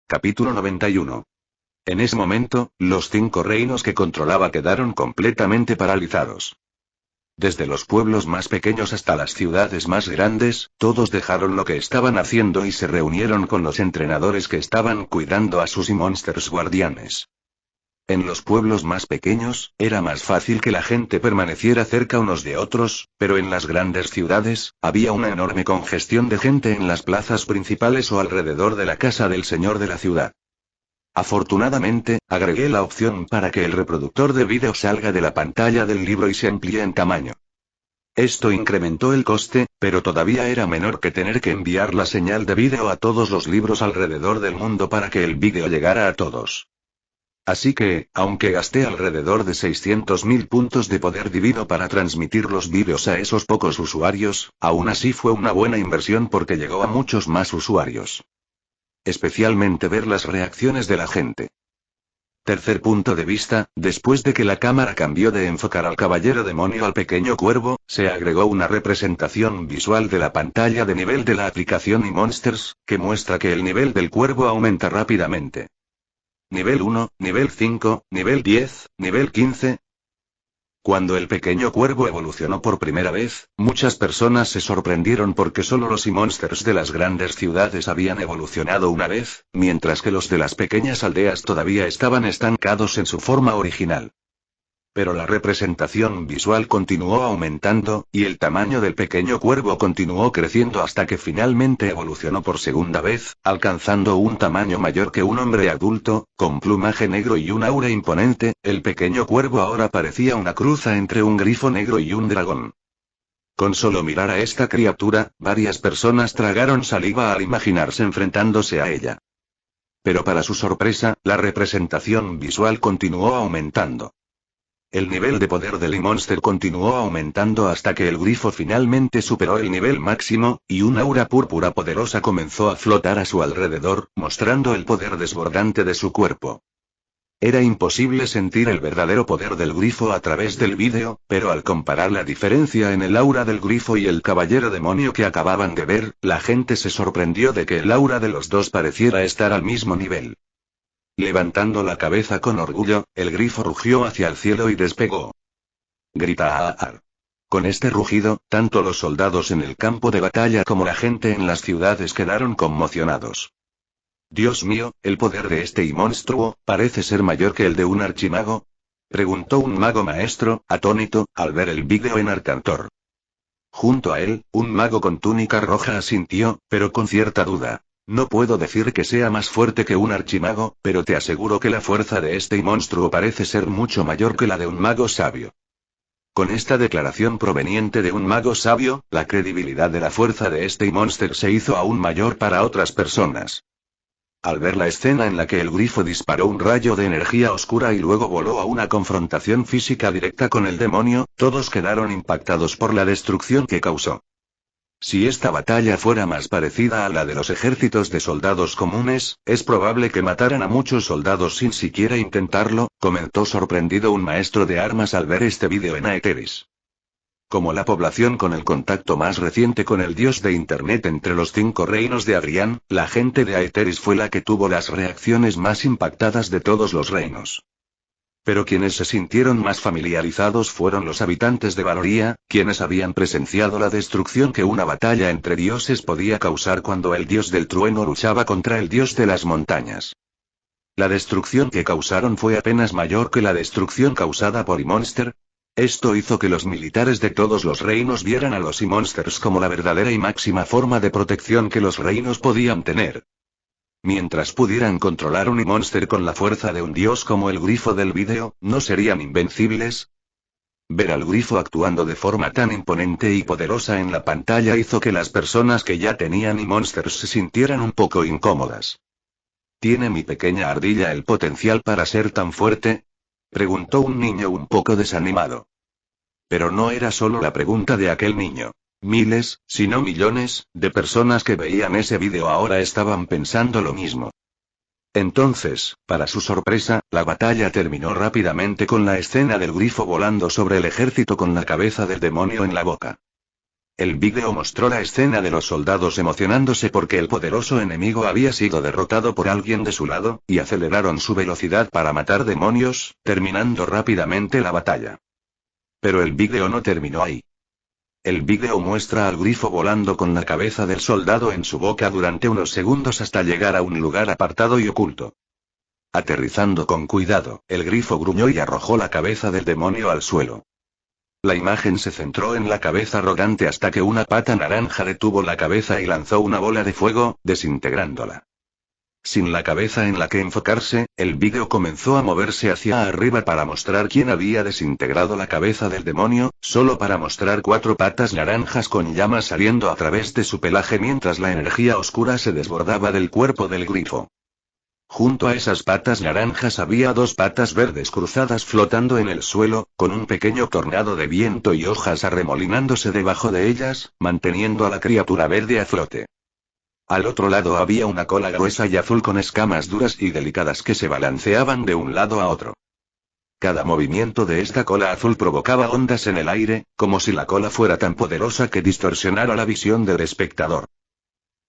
Capítulo 91. En ese momento, los 5 reinos que controlaba quedaron completamente paralizados. Desde los pueblos más pequeños hasta las ciudades más grandes, todos dejaron lo que estaban haciendo y se reunieron con los entrenadores que estaban cuidando a sus monsters guardianes. En los pueblos más pequeños, era más fácil que la gente permaneciera cerca unos de otros, pero en las grandes ciudades, había una enorme congestión de gente en las plazas principales o alrededor de la casa del señor de la ciudad. Afortunadamente, agregué la opción para que el reproductor de vídeo salga de la pantalla del libro y se amplíe en tamaño. Esto incrementó el coste, pero todavía era menor que tener que enviar la señal de vídeo a todos los libros alrededor del mundo para que el vídeo llegara a todos. Así que, aunque gasté alrededor de 600.000 puntos de poder divino para transmitir los vídeos a esos pocos usuarios, aún así fue una buena inversión porque llegó a muchos más usuarios. Especialmente ver las reacciones de la gente. Tercer punto de vista, después de que la cámara cambió de enfocar al caballero demonio al pequeño cuervo, se agregó una representación visual de la pantalla de nivel de la aplicación eMonsters, que muestra que el nivel del cuervo aumenta rápidamente. Nivel 1, nivel 5, nivel 10, nivel 15. Cuando el pequeño cuervo evolucionó por primera vez, muchas personas se sorprendieron porque solo los eMonsters de las grandes ciudades habían evolucionado una vez, mientras que los de las pequeñas aldeas todavía estaban estancados en su forma original. Pero la representación visual continuó aumentando, y el tamaño del pequeño cuervo continuó creciendo hasta que finalmente evolucionó por segunda vez, alcanzando un tamaño mayor que un hombre adulto, con plumaje negro y un aura imponente. El pequeño cuervo ahora parecía una cruza entre un grifo negro y un dragón. Con solo mirar a esta criatura, varias personas tragaron saliva al imaginarse enfrentándose a ella. Pero para su sorpresa, la representación visual continuó aumentando. El nivel de poder del eMonster continuó aumentando hasta que el grifo finalmente superó el nivel máximo, y una aura púrpura poderosa comenzó a flotar a su alrededor, mostrando el poder desbordante de su cuerpo. Era imposible sentir el verdadero poder del grifo a través del vídeo, pero al comparar la diferencia en el aura del grifo y el caballero demonio que acababan de ver, la gente se sorprendió de que el aura de los dos pareciera estar al mismo nivel. Levantando la cabeza con orgullo, el grifo rugió hacia el cielo y despegó. Grita Aar. Con este rugido, tanto los soldados en el campo de batalla como la gente en las ciudades quedaron conmocionados. Dios mío, ¿el poder de este monstruo parece ser mayor que el de un archimago? Preguntó un mago maestro, atónito, al ver el vídeo en Arcantor. Junto a él, un mago con túnica roja asintió, pero con cierta duda. No puedo decir que sea más fuerte que un archimago, pero te aseguro que la fuerza de este monstruo parece ser mucho mayor que la de un mago sabio. Con esta declaración proveniente de un mago sabio, la credibilidad de la fuerza de este monster se hizo aún mayor para otras personas. Al ver la escena en la que el grifo disparó un rayo de energía oscura y luego voló a una confrontación física directa con el demonio, todos quedaron impactados por la destrucción que causó. Si esta batalla fuera más parecida a la de los ejércitos de soldados comunes, es probable que mataran a muchos soldados sin siquiera intentarlo, comentó sorprendido un maestro de armas al ver este vídeo en Aetheris. Como la población con el contacto más reciente con el dios de Internet entre los 5 reinos de Adrián, la gente de Aetheris fue la que tuvo las reacciones más impactadas de todos los reinos. Pero quienes se sintieron más familiarizados fueron los habitantes de Valoria, quienes habían presenciado la destrucción que una batalla entre dioses podía causar cuando el dios del trueno luchaba contra el dios de las montañas. La destrucción que causaron fue apenas mayor que la destrucción causada por eMonster. Esto hizo que los militares de todos los reinos vieran a los eMonsters como la verdadera y máxima forma de protección que los reinos podían tener. Mientras pudieran controlar un eMonster con la fuerza de un dios como el grifo del vídeo, ¿no serían invencibles? Ver al grifo actuando de forma tan imponente y poderosa en la pantalla hizo que las personas que ya tenían eMonsters se sintieran un poco incómodas. ¿Tiene mi pequeña ardilla el potencial para ser tan fuerte?, preguntó un niño un poco desanimado. Pero no era solo la pregunta de aquel niño. Miles, si no millones, de personas que veían ese vídeo ahora estaban pensando lo mismo. Entonces, para su sorpresa, la batalla terminó rápidamente con la escena del grifo volando sobre el ejército con la cabeza del demonio en la boca. El vídeo mostró la escena de los soldados emocionándose porque el poderoso enemigo había sido derrotado por alguien de su lado, y aceleraron su velocidad para matar demonios, terminando rápidamente la batalla. Pero el vídeo no terminó ahí. El vídeo muestra al grifo volando con la cabeza del soldado en su boca durante unos segundos hasta llegar a un lugar apartado y oculto. Aterrizando con cuidado, el grifo gruñó y arrojó la cabeza del demonio al suelo. La imagen se centró en la cabeza arrogante hasta que una pata naranja detuvo la cabeza y lanzó una bola de fuego, desintegrándola. Sin la cabeza en la que enfocarse, el vídeo comenzó a moverse hacia arriba para mostrar quién había desintegrado la cabeza del demonio, solo para mostrar 4 patas naranjas con llamas saliendo a través de su pelaje mientras la energía oscura se desbordaba del cuerpo del grifo. Junto a esas patas naranjas había 2 patas verdes cruzadas flotando en el suelo, con un pequeño tornado de viento y hojas arremolinándose debajo de ellas, manteniendo a la criatura verde a flote. Al otro lado había una cola gruesa y azul con escamas duras y delicadas que se balanceaban de un lado a otro. Cada movimiento de esta cola azul provocaba ondas en el aire, como si la cola fuera tan poderosa que distorsionara la visión del espectador.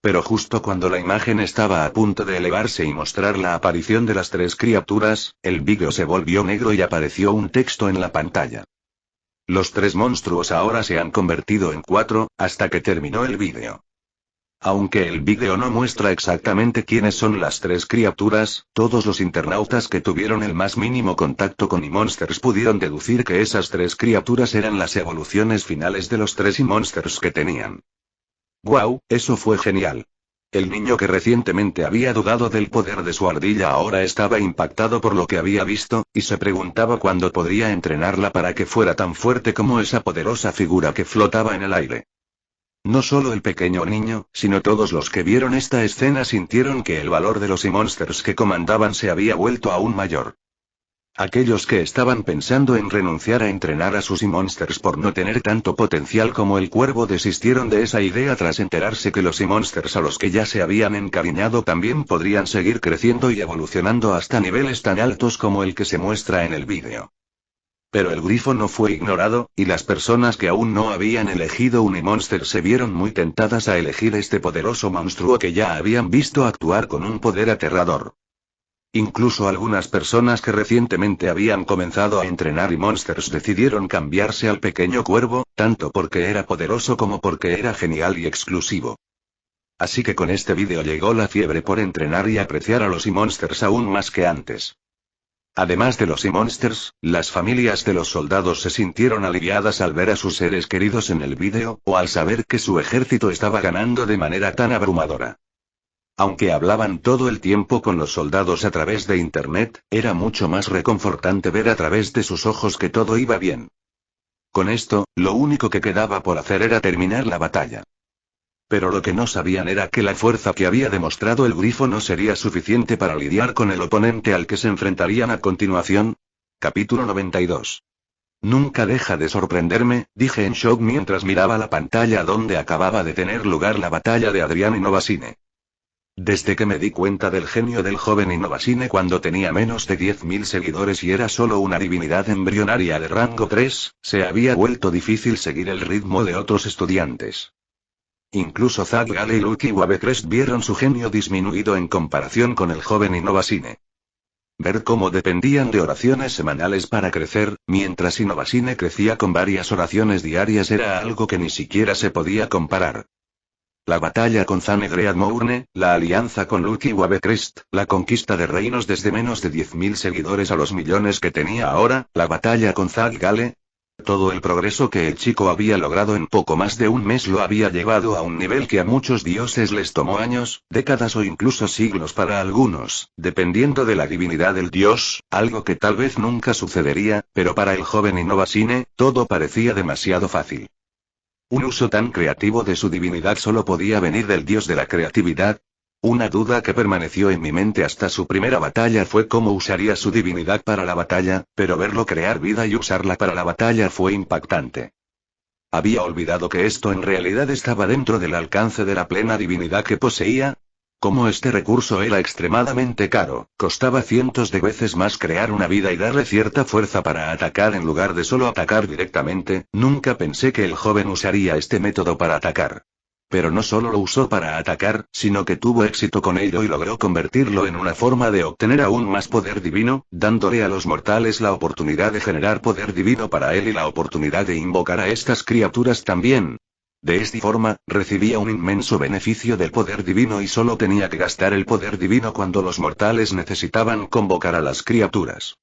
Pero justo cuando la imagen estaba a punto de elevarse y mostrar la aparición de las 3 criaturas, el vídeo se volvió negro y apareció un texto en la pantalla. Los 3 monstruos ahora se han convertido en 4, hasta que terminó el vídeo. Aunque el vídeo no muestra exactamente quiénes son las 3 criaturas, todos los internautas que tuvieron el más mínimo contacto con E-Monsters pudieron deducir que esas 3 criaturas eran las evoluciones finales de los 3 E-Monsters que tenían. ¡Guau! Eso fue genial. El niño que recientemente había dudado del poder de su ardilla ahora estaba impactado por lo que había visto, y se preguntaba cuándo podría entrenarla para que fuera tan fuerte como esa poderosa figura que flotaba en el aire. No solo el pequeño niño, sino todos los que vieron esta escena sintieron que el valor de los E-Monsters que comandaban se había vuelto aún mayor. Aquellos que estaban pensando en renunciar a entrenar a sus E-Monsters por no tener tanto potencial como el cuervo desistieron de esa idea tras enterarse que los E-Monsters a los que ya se habían encariñado también podrían seguir creciendo y evolucionando hasta niveles tan altos como el que se muestra en el vídeo. Pero el grifo no fue ignorado, y las personas que aún no habían elegido un E-Monster se vieron muy tentadas a elegir este poderoso monstruo que ya habían visto actuar con un poder aterrador. Incluso algunas personas que recientemente habían comenzado a entrenar E-Monsters decidieron cambiarse al pequeño cuervo, tanto porque era poderoso como porque era genial y exclusivo. Así que con este vídeo llegó la fiebre por entrenar y apreciar a los E-Monsters aún más que antes. Además de los E-Monsters, las familias de los soldados se sintieron aliviadas al ver a sus seres queridos en el vídeo, o al saber que su ejército estaba ganando de manera tan abrumadora. Aunque hablaban todo el tiempo con los soldados a través de internet, era mucho más reconfortante ver a través de sus ojos que todo iba bien. Con esto, lo único que quedaba por hacer era terminar la batalla. Pero lo que no sabían era que la fuerza que había demostrado el grifo no sería suficiente para lidiar con el oponente al que se enfrentarían a continuación. Capítulo 92. Nunca deja de sorprenderme, dije en shock mientras miraba la pantalla donde acababa de tener lugar la batalla de Adrián y Novasine. Desde que me di cuenta del genio del joven Innovasine cuando tenía menos de 10.000 seguidores y era solo una divinidad embrionaria de rango 3, se había vuelto difícil seguir el ritmo de otros estudiantes. Incluso Zack Gale y Lucky Wavecrest vieron su genio disminuido en comparación con el joven Innovasine. Ver cómo dependían de oraciones semanales para crecer, mientras Innovasine crecía con varias oraciones diarias era algo que ni siquiera se podía comparar. La batalla con Zanegread Mourne, la alianza con Lucky Wavecrest, la conquista de reinos desde menos de 10.000 seguidores a los millones que tenía ahora, la batalla con Zack Gale. Todo el progreso que el chico había logrado en poco más de un mes lo había llevado a un nivel que a muchos dioses les tomó años, décadas o incluso siglos para algunos, dependiendo de la divinidad del dios, algo que tal vez nunca sucedería, pero para el joven Innovasine, todo parecía demasiado fácil. Un uso tan creativo de su divinidad solo podía venir del dios de la creatividad. Una duda que permaneció en mi mente hasta su primera batalla fue cómo usaría su divinidad para la batalla, pero verlo crear vida y usarla para la batalla fue impactante. Había olvidado que esto en realidad estaba dentro del alcance de la plena divinidad que poseía. Como este recurso era extremadamente caro, costaba cientos de veces más crear una vida y darle cierta fuerza para atacar en lugar de solo atacar directamente, nunca pensé que el joven usaría este método para atacar. Pero no solo lo usó para atacar, sino que tuvo éxito con ello y logró convertirlo en una forma de obtener aún más poder divino, dándole a los mortales la oportunidad de generar poder divino para él y la oportunidad de invocar a estas criaturas también. De esta forma, recibía un inmenso beneficio del poder divino y solo tenía que gastar el poder divino cuando los mortales necesitaban convocar a las criaturas.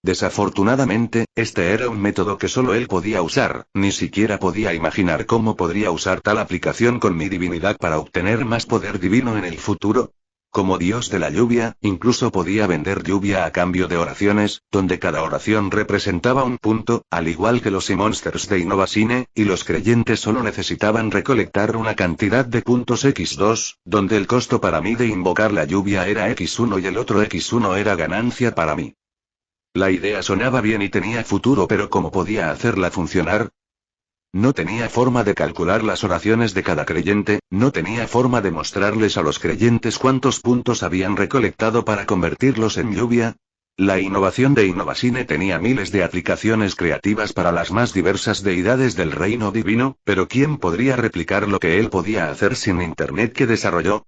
Desafortunadamente, este era un método que solo él podía usar, ni siquiera podía imaginar cómo podría usar tal aplicación con mi divinidad para obtener más poder divino en el futuro. Como dios de la lluvia, incluso podía vender lluvia a cambio de oraciones, donde cada oración representaba un punto, al igual que los Monsters de Innovacine, y los creyentes solo necesitaban recolectar una cantidad de puntos X2, donde el costo para mí de invocar la lluvia era X1 y el otro X1 era ganancia para mí. La idea sonaba bien y tenía futuro, pero ¿cómo podía hacerla funcionar? No tenía forma de calcular las oraciones de cada creyente, no tenía forma de mostrarles a los creyentes cuántos puntos habían recolectado para convertirlos en lluvia. La innovación de Innovacine tenía miles de aplicaciones creativas para las más diversas deidades del reino divino, pero ¿quién podría replicar lo que él podía hacer sin Internet que desarrolló?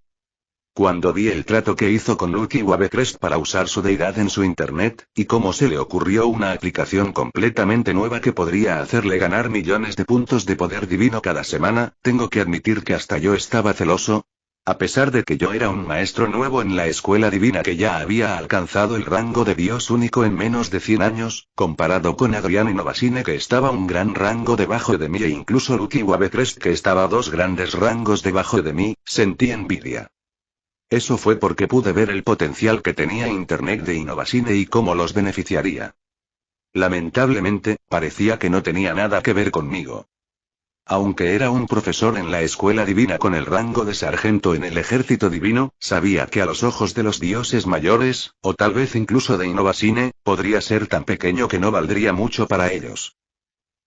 Cuando vi el trato que hizo con Lucky Wavecrest para usar su deidad en su internet, y cómo se le ocurrió una aplicación completamente nueva que podría hacerle ganar millones de puntos de poder divino cada semana, tengo que admitir que hasta yo estaba celoso. A pesar de que yo era un maestro nuevo en la escuela divina que ya había alcanzado el rango de Dios único en menos de 100 años, comparado con Adrián Innovacine que estaba un gran rango debajo de mí e incluso Lucky Wavecrest que estaba 2 grandes rangos debajo de mí, sentí envidia. Eso fue porque pude ver el potencial que tenía Internet de Innovacine y cómo los beneficiaría. Lamentablemente, parecía que no tenía nada que ver conmigo. Aunque era un profesor en la escuela divina con el rango de sargento en el ejército divino, sabía que a los ojos de los dioses mayores, o tal vez incluso de Innovacine, podría ser tan pequeño que no valdría mucho para ellos.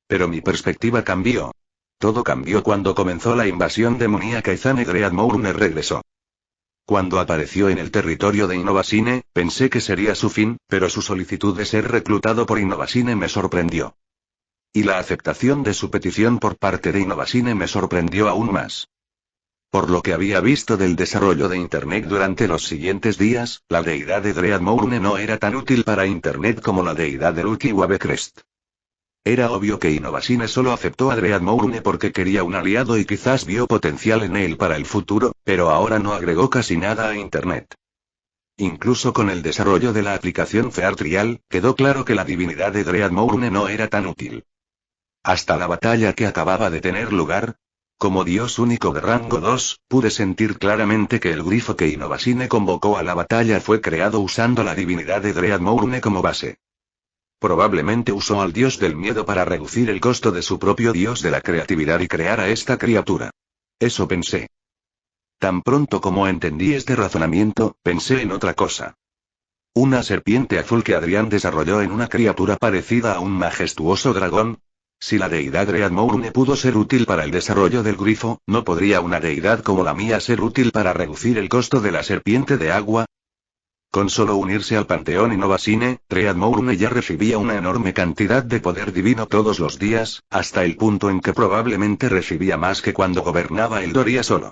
Pero mi perspectiva cambió. Todo cambió cuando comenzó la invasión demoníaca y Zanegread Mourne regresó. Cuando apareció en el territorio de Innovacine, pensé que sería su fin, pero su solicitud de ser reclutado por Innovacine me sorprendió. Y la aceptación de su petición por parte de Innovacine me sorprendió aún más. Por lo que había visto del desarrollo de Internet durante los siguientes días, la deidad de Dread Mourne no era tan útil para Internet como la deidad de Lucky Wavecrest. Era obvio que Innovacine solo aceptó a Dread Mourne porque quería un aliado y quizás vio potencial en él para el futuro, pero ahora no agregó casi nada a Internet. Incluso con el desarrollo de la aplicación Fear Trial, quedó claro que la divinidad de Dread Mourne no era tan útil. Hasta la batalla que acababa de tener lugar, como dios único de rango 2, pude sentir claramente que el grifo que Innovacine convocó a la batalla fue creado usando la divinidad de Dread Mourne como base. Probablemente usó al dios del miedo para reducir el costo de su propio dios de la creatividad y crear a esta criatura. Eso pensé. Tan pronto como entendí este razonamiento, pensé en otra cosa. Una serpiente azul que Adrián desarrolló en una criatura parecida a un majestuoso dragón. Si la deidad Dread Mourne pudo ser útil para el desarrollo del grifo, ¿no podría una deidad como la mía ser útil para reducir el costo de la serpiente de agua? Con solo unirse al panteón Innovacine, Dread Mourne ya recibía una enorme cantidad de poder divino todos los días, hasta el punto en que probablemente recibía más que cuando gobernaba el Doria solo.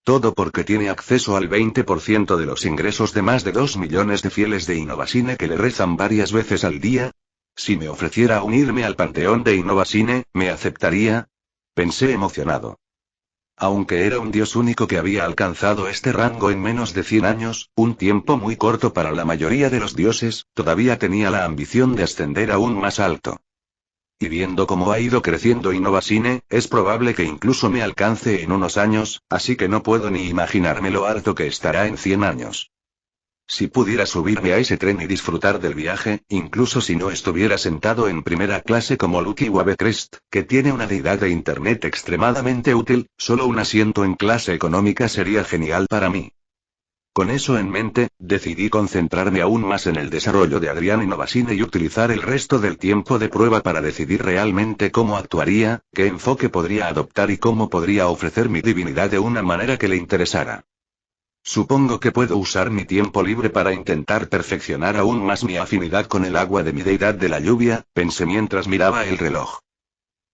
Todo porque tiene acceso al 20% de los ingresos de más de 2 millones de fieles de Innovacine que le rezan varias veces al día. Si me ofreciera unirme al panteón de Innovacine, ¿me aceptaría? Pensé emocionado. Aunque era un dios único que había alcanzado este rango en menos de 100 años, un tiempo muy corto para la mayoría de los dioses, todavía tenía la ambición de ascender aún más alto. Y viendo cómo ha ido creciendo Innovacine, es probable que incluso me alcance en unos años, así que no puedo ni imaginarme lo alto que estará en 100 años. Si pudiera subirme a ese tren y disfrutar del viaje, incluso si no estuviera sentado en primera clase como Lucky Wavecrest, que tiene una deidad de Internet extremadamente útil, solo un asiento en clase económica sería genial para mí. Con eso en mente, decidí concentrarme aún más en el desarrollo de Adrián Innovacine y utilizar el resto del tiempo de prueba para decidir realmente cómo actuaría, qué enfoque podría adoptar y cómo podría ofrecer mi divinidad de una manera que le interesara. Supongo que puedo usar mi tiempo libre para intentar perfeccionar aún más mi afinidad con el agua de mi deidad de la lluvia, pensé mientras miraba el reloj.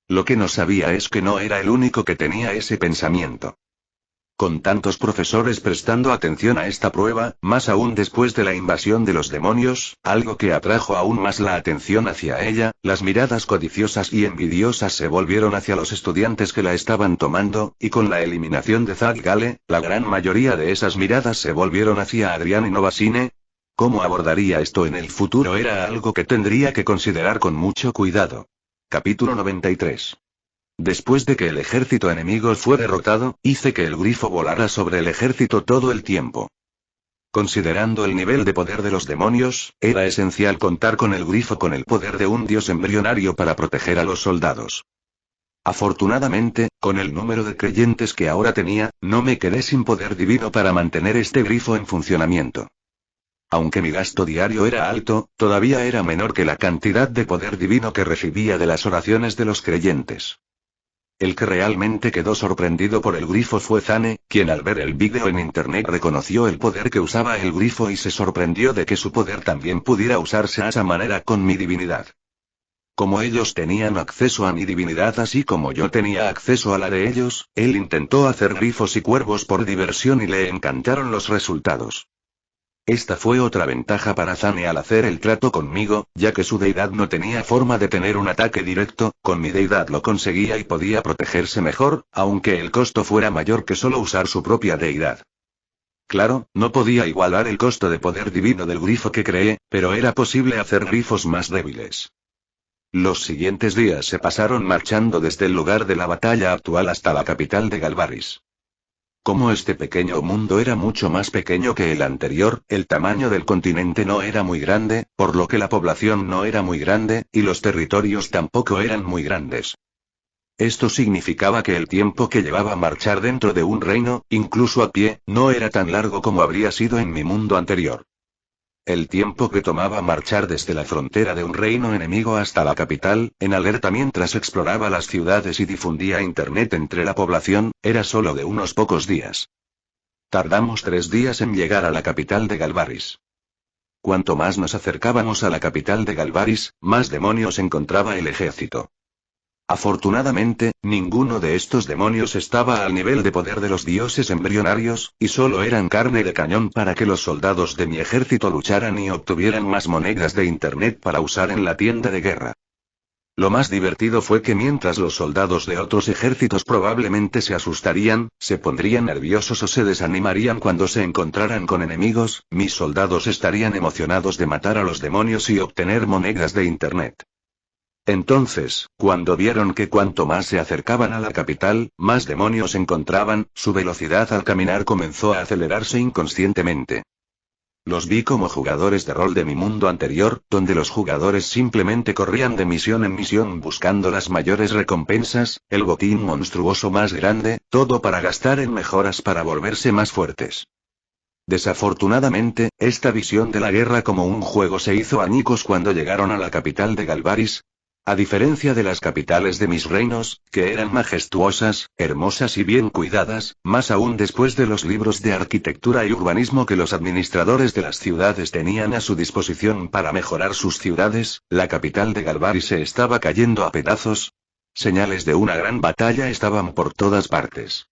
Lo que no sabía es que no era el único que tenía ese pensamiento. Con tantos profesores prestando atención a esta prueba, más aún después de la invasión de los demonios, algo que atrajo aún más la atención hacia ella, las miradas codiciosas y envidiosas se volvieron hacia los estudiantes que la estaban tomando, y con la eliminación de Zack Gale, la gran mayoría de esas miradas se volvieron hacia Adrián y Novasine. ¿Cómo abordaría esto en el futuro? Era algo que tendría que considerar con mucho cuidado. Capítulo 93. Después de que el ejército enemigo fue derrotado, hice que el grifo volara sobre el ejército todo el tiempo. Considerando el nivel de poder de los demonios, era esencial contar con el grifo con el poder de un dios embrionario para proteger a los soldados. Afortunadamente, con el número de creyentes que ahora tenía, no me quedé sin poder divino para mantener este grifo en funcionamiento. Aunque mi gasto diario era alto, todavía era menor que la cantidad de poder divino que recibía de las oraciones de los creyentes. El que realmente quedó sorprendido por el grifo fue Zane, quien al ver el vídeo en internet reconoció el poder que usaba el grifo y se sorprendió de que su poder también pudiera usarse a esa manera con mi divinidad. Como ellos tenían acceso a mi divinidad así como yo tenía acceso a la de ellos, él intentó hacer grifos y cuervos por diversión y le encantaron los resultados. Esta fue otra ventaja para Zane al hacer el trato conmigo, ya que su deidad no tenía forma de tener un ataque directo, con mi deidad lo conseguía y podía protegerse mejor, aunque el costo fuera mayor que solo usar su propia deidad. Claro, no podía igualar el costo de poder divino del grifo que creé, pero era posible hacer grifos más débiles. Los siguientes días se pasaron marchando desde el lugar de la batalla actual hasta la capital de Galvaris. Como este pequeño mundo era mucho más pequeño que el anterior, el tamaño del continente no era muy grande, por lo que la población no era muy grande, y los territorios tampoco eran muy grandes. Esto significaba que el tiempo que llevaba marchar dentro de un reino, incluso a pie, no era tan largo como habría sido en mi mundo anterior. El tiempo que tomaba marchar desde la frontera de un reino enemigo hasta la capital, en alerta mientras exploraba las ciudades y difundía internet entre la población, era solo de unos pocos días. Tardamos 3 días en llegar a la capital de Galvaris. Cuanto más nos acercábamos a la capital de Galvaris, más demonios encontraba el ejército. Afortunadamente, ninguno de estos demonios estaba al nivel de poder de los dioses embrionarios, y solo eran carne de cañón para que los soldados de mi ejército lucharan y obtuvieran más monedas de internet para usar en la tienda de guerra. Lo más divertido fue que mientras los soldados de otros ejércitos probablemente se asustarían, se pondrían nerviosos o se desanimarían cuando se encontraran con enemigos, mis soldados estarían emocionados de matar a los demonios y obtener monedas de internet. Entonces, cuando vieron que cuanto más se acercaban a la capital, más demonios encontraban, su velocidad al caminar comenzó a acelerarse inconscientemente. Los vi como jugadores de rol de mi mundo anterior, donde los jugadores simplemente corrían de misión en misión buscando las mayores recompensas, el botín monstruoso más grande, todo para gastar en mejoras para volverse más fuertes. Desafortunadamente, esta visión de la guerra como un juego se hizo añicos cuando llegaron a la capital de Galvaris. A diferencia de las capitales de mis reinos, que eran majestuosas, hermosas y bien cuidadas, más aún después de los libros de arquitectura y urbanismo que los administradores de las ciudades tenían a su disposición para mejorar sus ciudades, la capital de Galvaris se estaba cayendo a pedazos. Señales de una gran batalla estaban por todas partes.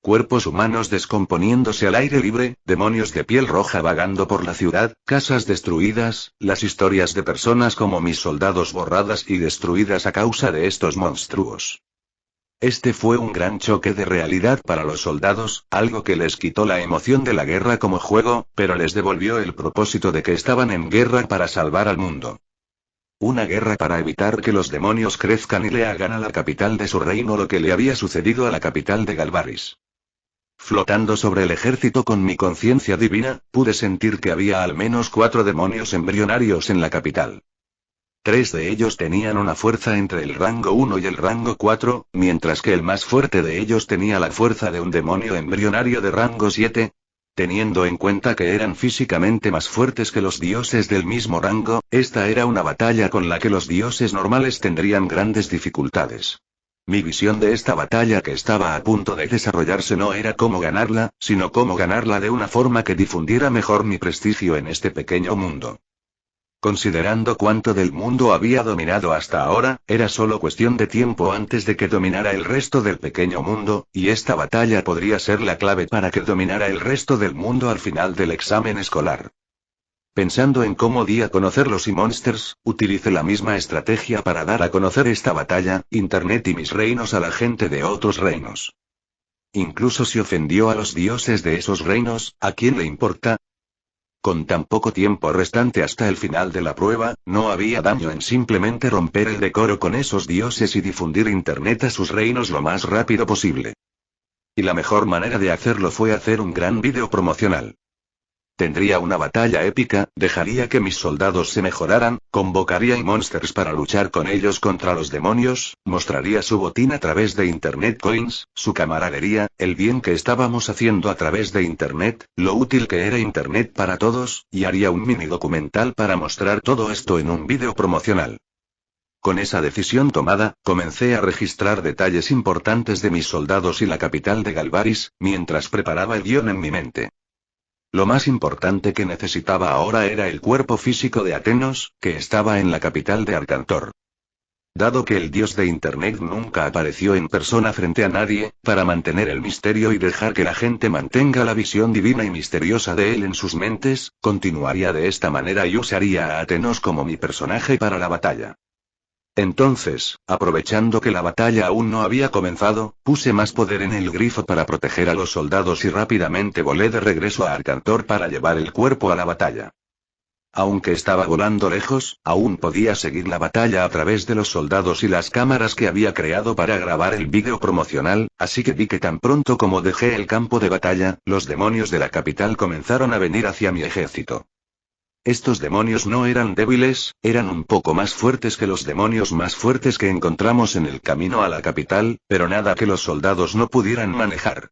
Cuerpos humanos descomponiéndose al aire libre, demonios de piel roja vagando por la ciudad, casas destruidas, las historias de personas como mis soldados borradas y destruidas a causa de estos monstruos. Este fue un gran choque de realidad para los soldados, algo que les quitó la emoción de la guerra como juego, pero les devolvió el propósito de que estaban en guerra para salvar al mundo. Una guerra para evitar que los demonios crezcan y le hagan a la capital de su reino lo que le había sucedido a la capital de Galvaris. Flotando sobre el ejército con mi conciencia divina, pude sentir que había al menos 4 demonios embrionarios en la capital. 3 de ellos tenían una fuerza entre el rango 1 y el rango 4, mientras que el más fuerte de ellos tenía la fuerza de un demonio embrionario de rango 7. Teniendo en cuenta que eran físicamente más fuertes que los dioses del mismo rango, esta era una batalla con la que los dioses normales tendrían grandes dificultades. Mi visión de esta batalla que estaba a punto de desarrollarse no era cómo ganarla, sino cómo ganarla de una forma que difundiera mejor mi prestigio en este pequeño mundo. Considerando cuánto del mundo había dominado hasta ahora, era solo cuestión de tiempo antes de que dominara el resto del pequeño mundo, y esta batalla podría ser la clave para que dominara el resto del mundo al final del examen escolar. Pensando en cómo di a conocer los e-monsters, utilicé la misma estrategia para dar a conocer esta batalla, Internet y mis reinos a la gente de otros reinos. Incluso si ofendió a los dioses de esos reinos, ¿a quién le importa? Con tan poco tiempo restante hasta el final de la prueba, no había daño en simplemente romper el decoro con esos dioses y difundir Internet a sus reinos lo más rápido posible. Y la mejor manera de hacerlo fue hacer un gran vídeo promocional. Tendría una batalla épica, dejaría que mis soldados se mejoraran, convocaría a monsters para luchar con ellos contra los demonios, mostraría su botín a través de Internet Coins, su camaradería, el bien que estábamos haciendo a través de Internet, lo útil que era Internet para todos, y haría un mini documental para mostrar todo esto en un vídeo promocional. Con esa decisión tomada, comencé a registrar detalles importantes de mis soldados y la capital de Galvaris, mientras preparaba el guión en mi mente. Lo más importante que necesitaba ahora era el cuerpo físico de Atenos, que estaba en la capital de Arcantor. Dado que el dios de Internet nunca apareció en persona frente a nadie, para mantener el misterio y dejar que la gente mantenga la visión divina y misteriosa de él en sus mentes, continuaría de esta manera y usaría a Atenos como mi personaje para la batalla. Entonces, aprovechando que la batalla aún no había comenzado, puse más poder en el grifo para proteger a los soldados y rápidamente volé de regreso a Arcantor para llevar el cuerpo a la batalla. Aunque estaba volando lejos, aún podía seguir la batalla a través de los soldados y las cámaras que había creado para grabar el vídeo promocional, así que vi que tan pronto como dejé el campo de batalla, los demonios de la capital comenzaron a venir hacia mi ejército. Estos demonios no eran débiles, eran un poco más fuertes que los demonios más fuertes que encontramos en el camino a la capital, pero nada que los soldados no pudieran manejar.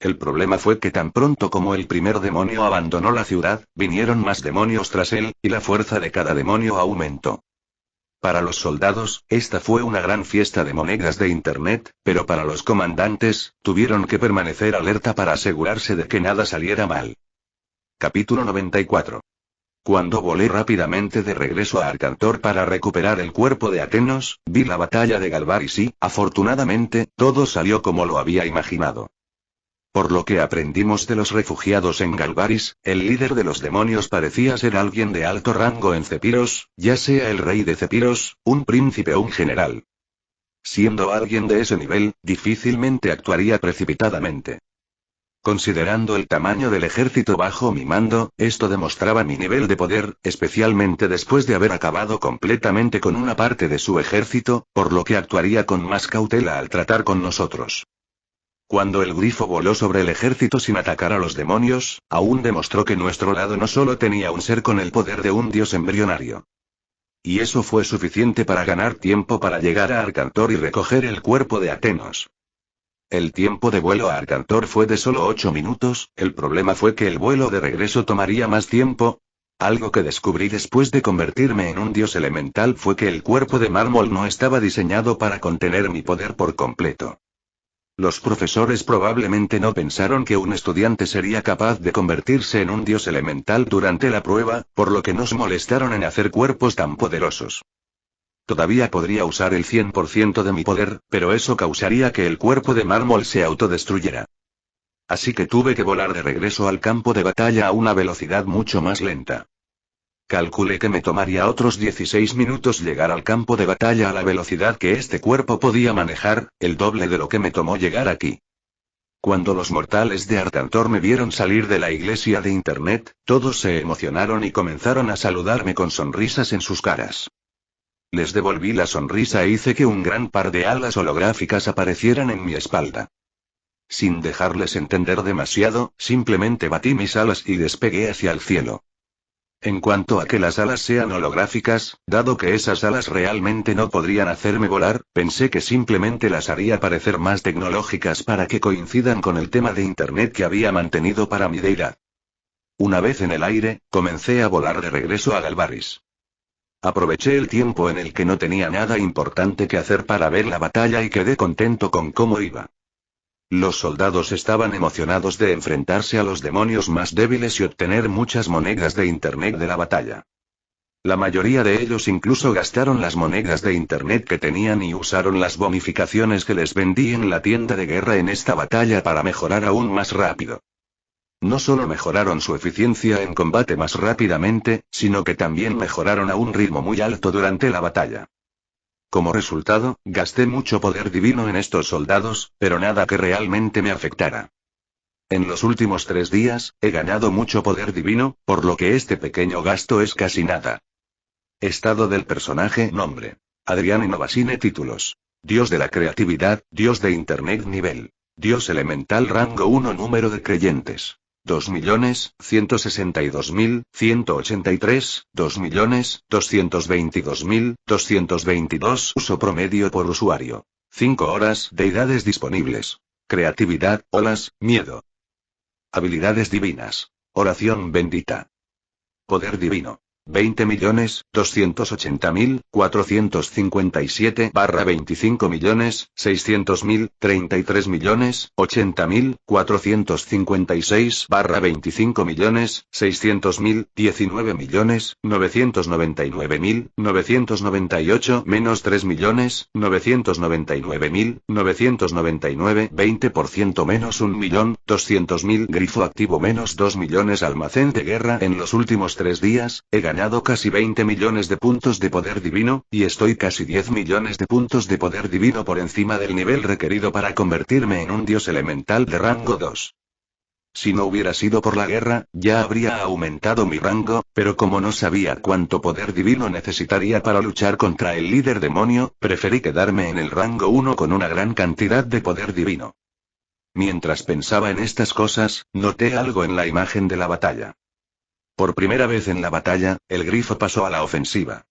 El problema fue que tan pronto como el primer demonio abandonó la ciudad, vinieron más demonios tras él, y la fuerza de cada demonio aumentó. Para los soldados, esta fue una gran fiesta de monedas de Internet, pero para los comandantes, tuvieron que permanecer alerta para asegurarse de que nada saliera mal. Capítulo 94. Cuando volé rápidamente de regreso a Arcantor para recuperar el cuerpo de Atenos, vi la batalla de Galvaris y, afortunadamente, todo salió como lo había imaginado. Por lo que aprendimos de los refugiados en Galvaris, el líder de los demonios parecía ser alguien de alto rango en Cepiros, ya sea el rey de Cepiros, un príncipe o un general. Siendo alguien de ese nivel, difícilmente actuaría precipitadamente. Considerando el tamaño del ejército bajo mi mando, esto demostraba mi nivel de poder, especialmente después de haber acabado completamente con una parte de su ejército, por lo que actuaría con más cautela al tratar con nosotros. Cuando el grifo voló sobre el ejército sin atacar a los demonios, aún demostró que nuestro lado no solo tenía un ser con el poder de un dios embrionario. Y eso fue suficiente para ganar tiempo para llegar a Arcantor y recoger el cuerpo de Atenos. El tiempo de vuelo a Arcantor fue de solo 8 minutos, el problema fue que el vuelo de regreso tomaría más tiempo. Algo que descubrí después de convertirme en un dios elemental fue que el cuerpo de mármol no estaba diseñado para contener mi poder por completo. Los profesores probablemente no pensaron que un estudiante sería capaz de convertirse en un dios elemental durante la prueba, por lo que nos molestaron en hacer cuerpos tan poderosos. Todavía podría usar el 100% de mi poder, pero eso causaría que el cuerpo de mármol se autodestruyera. Así que tuve que volar de regreso al campo de batalla a una velocidad mucho más lenta. Calculé que me tomaría otros 16 minutos llegar al campo de batalla a la velocidad que este cuerpo podía manejar, el doble de lo que me tomó llegar aquí. Cuando los mortales de Arcantor me vieron salir de la iglesia de Internet, todos se emocionaron y comenzaron a saludarme con sonrisas en sus caras. Les devolví la sonrisa e hice que un gran par de alas holográficas aparecieran en mi espalda. Sin dejarles entender demasiado, simplemente batí mis alas y despegué hacia el cielo. En cuanto a que las alas sean holográficas, dado que esas alas realmente no podrían hacerme volar, pensé que simplemente las haría parecer más tecnológicas para que coincidan con el tema de Internet que había mantenido para mi deidad. Una vez en el aire, comencé a volar de regreso a Galvaris. Aproveché el tiempo en el que no tenía nada importante que hacer para ver la batalla y quedé contento con cómo iba. Los soldados estaban emocionados de enfrentarse a los demonios más débiles y obtener muchas monedas de internet de la batalla. La mayoría de ellos incluso gastaron las monedas de internet que tenían y usaron las bonificaciones que les vendí en la tienda de guerra en esta batalla para mejorar aún más rápido. No solo mejoraron su eficiencia en combate más rápidamente, sino que también mejoraron a un ritmo muy alto durante la batalla. Como resultado, gasté mucho poder divino en estos soldados, pero nada que realmente me afectara. En los últimos 3 días, he ganado mucho poder divino, por lo que este pequeño gasto es casi nada. Estado del personaje: nombre: Adrián Innovasine. Títulos: Dios de la creatividad, Dios de Internet. Nivel: Dios elemental. Rango 1. Número de creyentes: 2.162.183, 2.222.222. Uso promedio por usuario: 5 horas. Deidades disponibles: creatividad, olas, miedo. Habilidades divinas: oración bendita. Poder divino: 20.280.457 /25.600.000, 33.080.456 /25.600.000, 19.999.998 menos 3.999.999, 20% menos 1.200.000. Grifo activo menos 2 millones. Almacén de guerra. En los últimos 3 días, he ganado casi 20 millones de puntos de poder divino, y estoy casi 10 millones de puntos de poder divino por encima del nivel requerido para convertirme en un dios elemental de rango 2. Si no hubiera sido por la guerra, ya habría aumentado mi rango, pero como no sabía cuánto poder divino necesitaría para luchar contra el líder demonio, preferí quedarme en el rango 1 con una gran cantidad de poder divino. Mientras pensaba en estas cosas, noté algo en la imagen de la batalla. Por primera vez en la batalla, el grifo pasó a la ofensiva.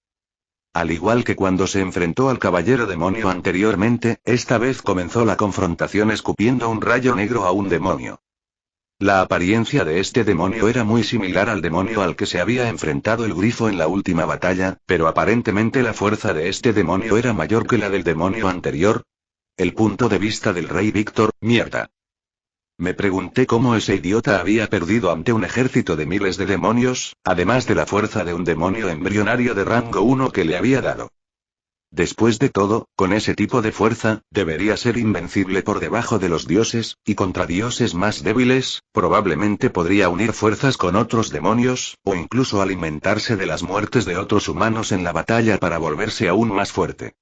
Al igual que cuando se enfrentó al caballero demonio anteriormente, esta vez comenzó la confrontación escupiendo un rayo negro a un demonio. La apariencia de este demonio era muy similar al demonio al que se había enfrentado el grifo en la última batalla, pero aparentemente la fuerza de este demonio era mayor que la del demonio anterior. El punto de vista del rey Víctor: mierda. Me pregunté cómo ese idiota había perdido ante un ejército de miles de demonios, además de la fuerza de un demonio embrionario de rango 1 que le había dado. Después de todo, con ese tipo de fuerza, debería ser invencible por debajo de los dioses, y contra dioses más débiles, probablemente podría unir fuerzas con otros demonios, o incluso alimentarse de las muertes de otros humanos en la batalla para volverse aún más fuerte.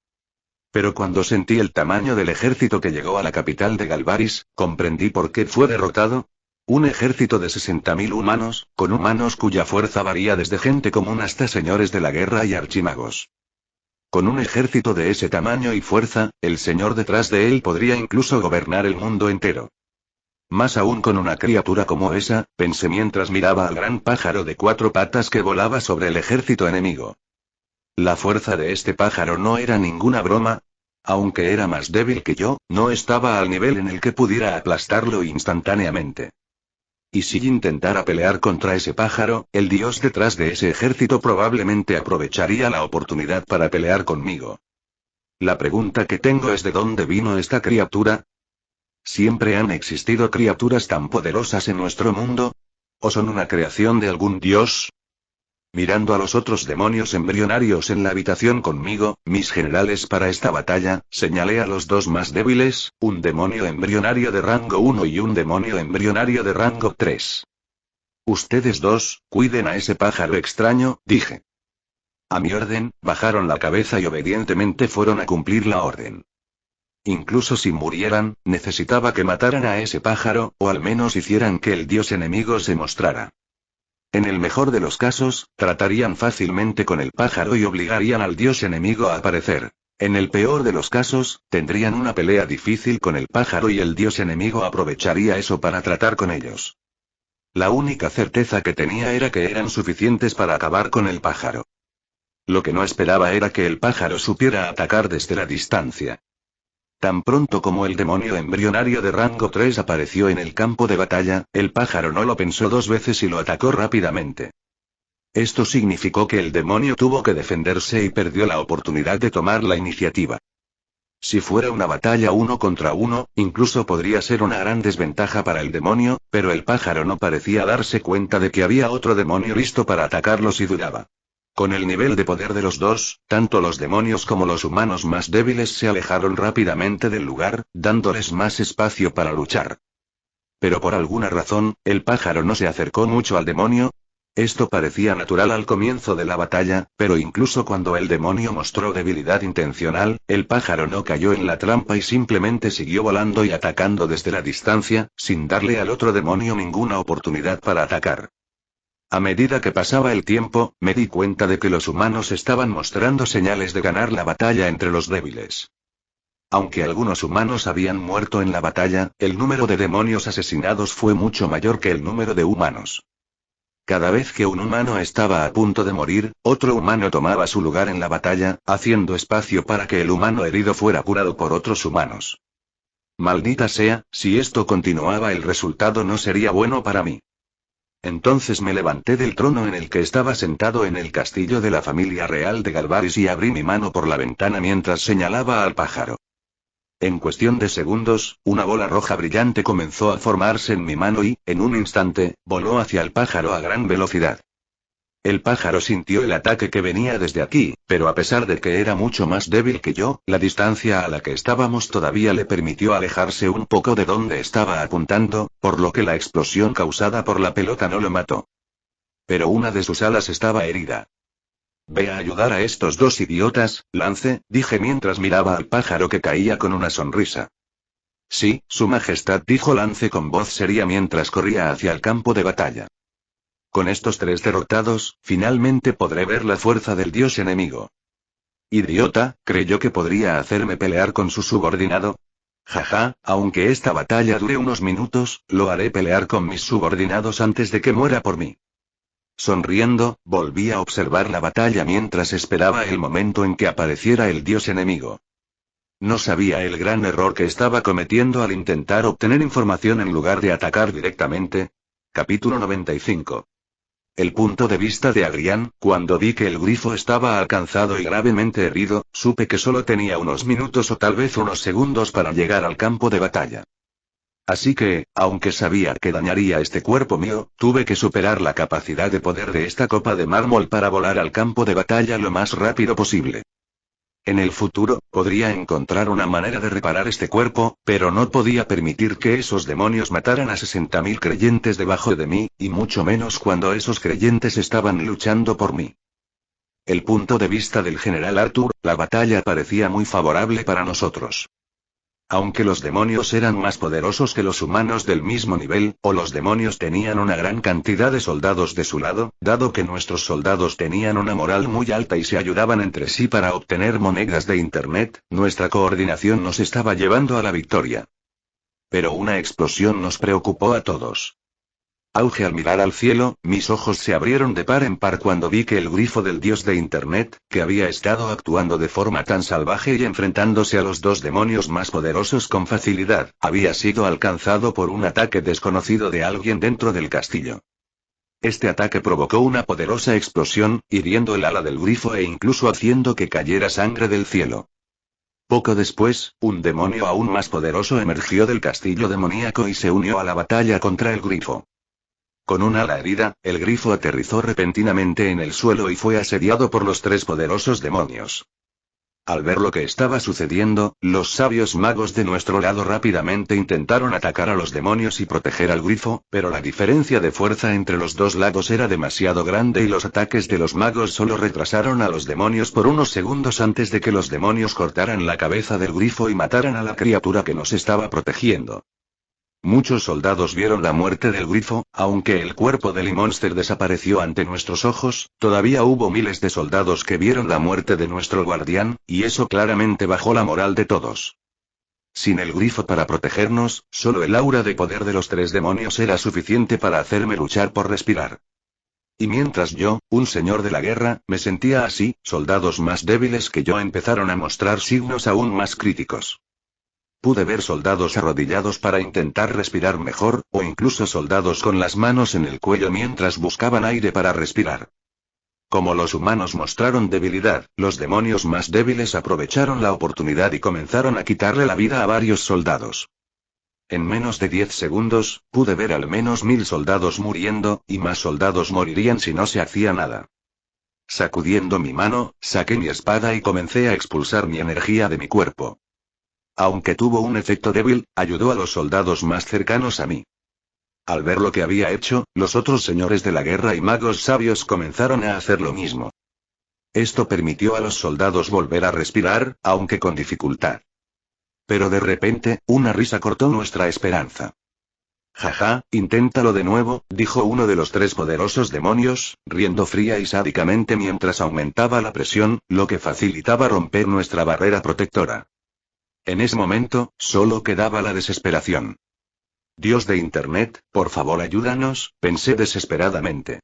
Pero cuando sentí el tamaño del ejército que llegó a la capital de Galvaris, comprendí por qué fue derrotado. Un ejército de 60.000 humanos, con humanos cuya fuerza varía desde gente común hasta señores de la guerra y archimagos. Con un ejército de ese tamaño y fuerza, el señor detrás de él podría incluso gobernar el mundo entero. Más aún con una criatura como esa, pensé mientras miraba al gran pájaro de 4 patas que volaba sobre el ejército enemigo. La fuerza de este pájaro no era ninguna broma. Aunque era más débil que yo, no estaba al nivel en el que pudiera aplastarlo instantáneamente. Y si intentara pelear contra ese pájaro, el dios detrás de ese ejército probablemente aprovecharía la oportunidad para pelear conmigo. La pregunta que tengo es: ¿de dónde vino esta criatura? ¿Siempre han existido criaturas tan poderosas en nuestro mundo? ¿O son una creación de algún dios? Mirando a los otros demonios embrionarios en la habitación conmigo, mis generales para esta batalla, señalé a los 2 más débiles, un demonio embrionario de rango 1 y un demonio embrionario de rango 3. Ustedes 2, cuiden a ese pájaro extraño, dije. A mi orden, bajaron la cabeza y obedientemente fueron a cumplir la orden. Incluso si murieran, necesitaba que mataran a ese pájaro, o al menos hicieran que el dios enemigo se mostrara. En el mejor de los casos, tratarían fácilmente con el pájaro y obligarían al dios enemigo a aparecer. En el peor de los casos, tendrían una pelea difícil con el pájaro y el dios enemigo aprovecharía eso para tratar con ellos. La única certeza que tenía era que eran suficientes para acabar con el pájaro. Lo que no esperaba era que el pájaro supiera atacar desde la distancia. Tan pronto como el demonio embrionario de rango 3 apareció en el campo de batalla, el pájaro no lo pensó 2 veces y lo atacó rápidamente. Esto significó que el demonio tuvo que defenderse y perdió la oportunidad de tomar la iniciativa. Si fuera una batalla 1 contra 1, incluso podría ser una gran desventaja para el demonio, pero el pájaro no parecía darse cuenta de que había otro demonio listo para atacarlos y dudaba. Con el nivel de poder de los dos, tanto los demonios como los humanos más débiles se alejaron rápidamente del lugar, dándoles más espacio para luchar. Pero por alguna razón, el pájaro no se acercó mucho al demonio. Esto parecía natural al comienzo de la batalla, pero incluso cuando el demonio mostró debilidad intencional, el pájaro no cayó en la trampa y simplemente siguió volando y atacando desde la distancia, sin darle al otro demonio ninguna oportunidad para atacar. A medida que pasaba el tiempo, me di cuenta de que los humanos estaban mostrando señales de ganar la batalla entre los débiles. Aunque algunos humanos habían muerto en la batalla, el número de demonios asesinados fue mucho mayor que el número de humanos. Cada vez que un humano estaba a punto de morir, otro humano tomaba su lugar en la batalla, haciendo espacio para que el humano herido fuera curado por otros humanos. Maldita sea, si esto continuaba el resultado no sería bueno para mí. Entonces me levanté del trono en el que estaba sentado en el castillo de la familia real de Galvaris y abrí mi mano por la ventana mientras señalaba al pájaro. En cuestión de segundos, una bola roja brillante comenzó a formarse en mi mano y, en un instante, voló hacia el pájaro a gran velocidad. El pájaro sintió el ataque que venía desde aquí, pero a pesar de que era mucho más débil que yo, la distancia a la que estábamos todavía le permitió alejarse un poco de donde estaba apuntando, por lo que la explosión causada por la pelota no lo mató. Pero una de sus alas estaba herida. «Ve a ayudar a estos dos idiotas, Lance», dije mientras miraba al pájaro que caía con una sonrisa. «Sí, Su Majestad», dijo Lance con voz seria mientras corría hacia el campo de batalla. «Con estos tres derrotados, finalmente podré ver la fuerza del dios enemigo». «Idiota, ¿creyó que podría hacerme pelear con su subordinado?» «Jaja, aunque esta batalla dure unos minutos, lo haré pelear con mis subordinados antes de que muera por mí». Sonriendo, volví a observar la batalla mientras esperaba el momento en que apareciera el dios enemigo. No sabía el gran error que estaba cometiendo al intentar obtener información en lugar de atacar directamente. Capítulo 95. El punto de vista de Agrián. Cuando vi que el grifo estaba alcanzado y gravemente herido, supe que solo tenía unos minutos o tal vez unos segundos para llegar al campo de batalla. Así que, aunque sabía que dañaría este cuerpo mío, tuve que superar la capacidad de poder de esta copa de mármol para volar al campo de batalla lo más rápido posible. En el futuro, podría encontrar una manera de reparar este cuerpo, pero no podía permitir que esos demonios mataran a 60.000 creyentes debajo de mí, y mucho menos cuando esos creyentes estaban luchando por mí. El punto de vista del general Arthur. La batalla parecía muy favorable para nosotros. Aunque los demonios eran más poderosos que los humanos del mismo nivel, o los demonios tenían una gran cantidad de soldados de su lado, dado que nuestros soldados tenían una moral muy alta y se ayudaban entre sí para obtener monedas de internet, nuestra coordinación nos estaba llevando a la victoria. Pero una explosión nos preocupó a todos. Auge al mirar al cielo, mis ojos se abrieron de par en par cuando vi que el grifo del dios de Internet, que había estado actuando de forma tan salvaje y enfrentándose a los dos demonios más poderosos con facilidad, había sido alcanzado por un ataque desconocido de alguien dentro del castillo. Este ataque provocó una poderosa explosión, hiriendo el ala del grifo e incluso haciendo que cayera sangre del cielo. Poco después, un demonio aún más poderoso emergió del castillo demoníaco y se unió a la batalla contra el grifo. Con un ala herida, el grifo aterrizó repentinamente en el suelo y fue asediado por los tres poderosos demonios. Al ver lo que estaba sucediendo, los sabios magos de nuestro lado rápidamente intentaron atacar a los demonios y proteger al grifo, pero la diferencia de fuerza entre los dos lados era demasiado grande y los ataques de los magos solo retrasaron a los demonios por unos segundos antes de que los demonios cortaran la cabeza del grifo y mataran a la criatura que nos estaba protegiendo. Muchos soldados vieron la muerte del grifo, aunque el cuerpo del monster desapareció ante nuestros ojos, todavía hubo miles de soldados que vieron la muerte de nuestro guardián, y eso claramente bajó la moral de todos. Sin el grifo para protegernos, solo el aura de poder de los tres demonios era suficiente para hacerme luchar por respirar. Y mientras yo, un señor de la guerra, me sentía así, soldados más débiles que yo empezaron a mostrar signos aún más críticos. Pude ver soldados arrodillados para intentar respirar mejor, o incluso soldados con las manos en el cuello mientras buscaban aire para respirar. Como los humanos mostraron debilidad, los demonios más débiles aprovecharon la oportunidad y comenzaron a quitarle la vida a varios soldados. En menos de 10 segundos, pude ver al menos 1000 soldados muriendo, y más soldados morirían si no se hacía nada. Sacudiendo mi mano, saqué mi espada y comencé a expulsar mi energía de mi cuerpo. Aunque tuvo un efecto débil, ayudó a los soldados más cercanos a mí. Al ver lo que había hecho, los otros señores de la guerra y magos sabios comenzaron a hacer lo mismo. Esto permitió a los soldados volver a respirar, aunque con dificultad. Pero de repente, una risa cortó nuestra esperanza. Jaja, inténtalo de nuevo, dijo uno de los 3 poderosos demonios, riendo fría y sádicamente mientras aumentaba la presión, lo que facilitaba romper nuestra barrera protectora. En ese momento, solo quedaba la desesperación. Dios de Internet, por favor ayúdanos, pensé desesperadamente.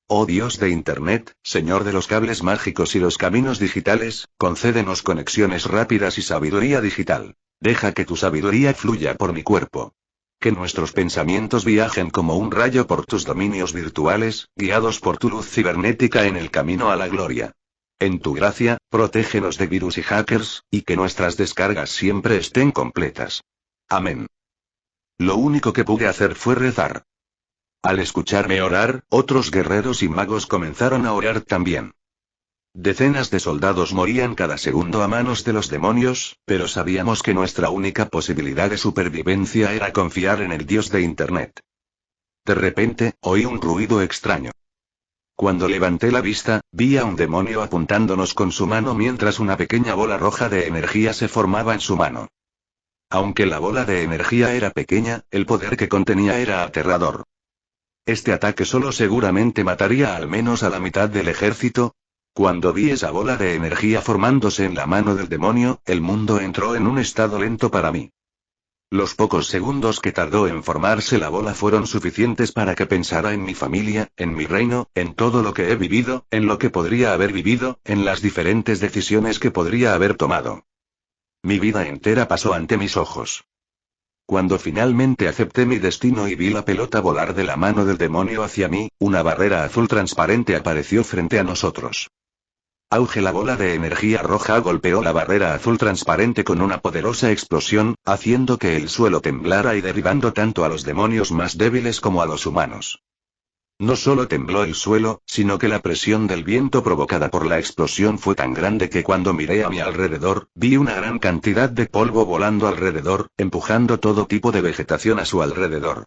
Oh Dios de Internet, Señor de los cables mágicos y los caminos digitales, concédenos conexiones rápidas y sabiduría digital. Deja que tu sabiduría fluya por mi cuerpo. Que nuestros pensamientos viajen como un rayo por tus dominios virtuales, guiados por tu luz cibernética en el camino a la gloria. En tu gracia, protégenos de virus y hackers, y que nuestras descargas siempre estén completas. Amén. Lo único que pude hacer fue rezar. Al escucharme orar, otros guerreros y magos comenzaron a orar también. Decenas de soldados morían cada segundo a manos de los demonios, pero sabíamos que nuestra única posibilidad de supervivencia era confiar en el Dios de Internet. De repente, oí un ruido extraño. Cuando levanté la vista, vi a un demonio apuntándonos con su mano mientras una pequeña bola roja de energía se formaba en su mano. Aunque la bola de energía era pequeña, el poder que contenía era aterrador. Este ataque solo seguramente mataría al menos a la mitad del ejército. Cuando vi esa bola de energía formándose en la mano del demonio, el mundo entró en un estado lento para mí. Los pocos segundos que tardó en formarse la bola fueron suficientes para que pensara en mi familia, en mi reino, en todo lo que he vivido, en lo que podría haber vivido, en las diferentes decisiones que podría haber tomado. Mi vida entera pasó ante mis ojos. Cuando finalmente acepté mi destino y vi la pelota volar de la mano del demonio hacia mí, una barrera azul transparente apareció frente a nosotros. Auge, la bola de energía roja golpeó la barrera azul transparente con una poderosa explosión, haciendo que el suelo temblara y derribando tanto a los demonios más débiles como a los humanos. No solo tembló el suelo, sino que la presión del viento provocada por la explosión fue tan grande que cuando miré a mi alrededor, vi una gran cantidad de polvo volando alrededor, empujando todo tipo de vegetación a su alrededor.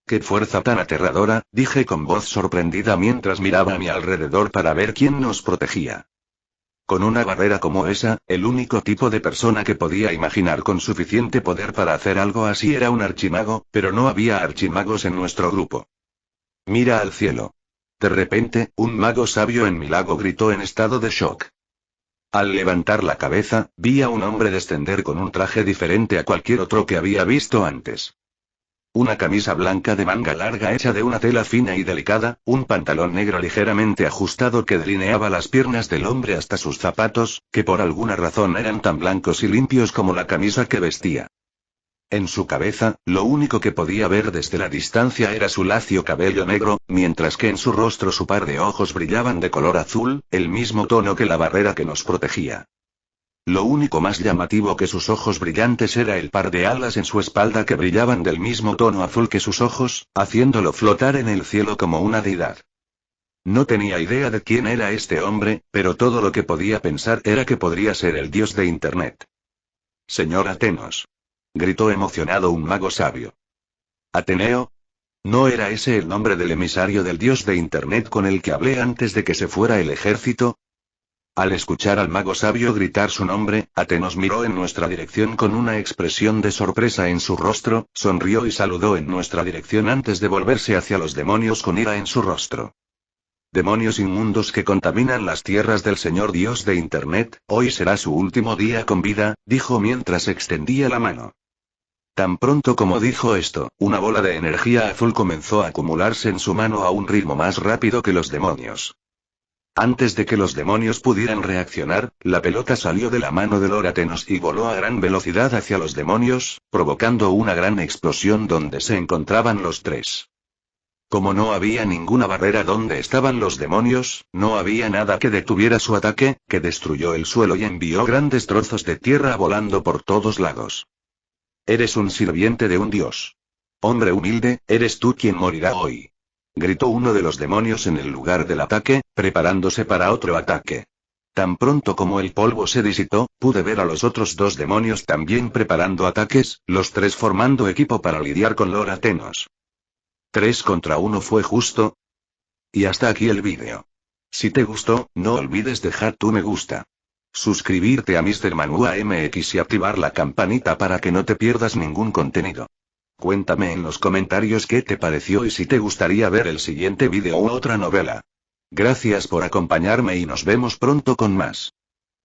¡Qué fuerza tan aterradora!, dije con voz sorprendida mientras miraba a mi alrededor para ver quién nos protegía. Con una barrera como esa, el único tipo de persona que podía imaginar con suficiente poder para hacer algo así era un archimago, pero no había archimagos en nuestro grupo. Mira al cielo. De repente, un mago sabio en mi lago gritó en estado de shock. Al levantar la cabeza, vi a un hombre descender con un traje diferente a cualquier otro que había visto antes. Una camisa blanca de manga larga hecha de una tela fina y delicada, un pantalón negro ligeramente ajustado que delineaba las piernas del hombre hasta sus zapatos, que por alguna razón eran tan blancos y limpios como la camisa que vestía. En su cabeza, lo único que podía ver desde la distancia era su lacio cabello negro, mientras que en su rostro su par de ojos brillaban de color azul, el mismo tono que la barrera que nos protegía. Lo único más llamativo que sus ojos brillantes era el par de alas en su espalda que brillaban del mismo tono azul que sus ojos, haciéndolo flotar en el cielo como una deidad. No tenía idea de quién era este hombre, pero todo lo que podía pensar era que podría ser el dios de Internet. Señor Atenos, gritó emocionado un mago sabio. ¿Ateneo? ¿No era ese el nombre del emisario del dios de Internet con el que hablé antes de que se fuera el ejército? Al escuchar al mago sabio gritar su nombre, Atenos miró en nuestra dirección con una expresión de sorpresa en su rostro, sonrió y saludó en nuestra dirección antes de volverse hacia los demonios con ira en su rostro. Demonios inmundos que contaminan las tierras del Señor Dios de Internet, hoy será su último día con vida, dijo mientras extendía la mano. Tan pronto como dijo esto, una bola de energía azul comenzó a acumularse en su mano a un ritmo más rápido que los demonios. Antes de que los demonios pudieran reaccionar, la pelota salió de la mano de Lord Atenos y voló a gran velocidad hacia los demonios, provocando una gran explosión donde se encontraban los tres. Como no había ninguna barrera donde estaban los demonios, no había nada que detuviera su ataque, que destruyó el suelo y envió grandes trozos de tierra volando por todos lados. Eres un sirviente de un dios. Hombre humilde, eres tú quien morirá hoy. Gritó uno de los demonios en el lugar del ataque, preparándose para otro ataque. Tan pronto como el polvo se disipó, pude ver a los otros dos demonios también preparando ataques, los tres formando equipo para lidiar con Lord Atenos. 3 contra 1 fue justo. Y hasta aquí el vídeo. Si te gustó, no olvides dejar tu me gusta. Suscribirte a Mr. Manhua MX y activar la campanita para que no te pierdas ningún contenido. Cuéntame en los comentarios qué te pareció y si te gustaría ver el siguiente vídeo u otra novela. Gracias por acompañarme y nos vemos pronto con más.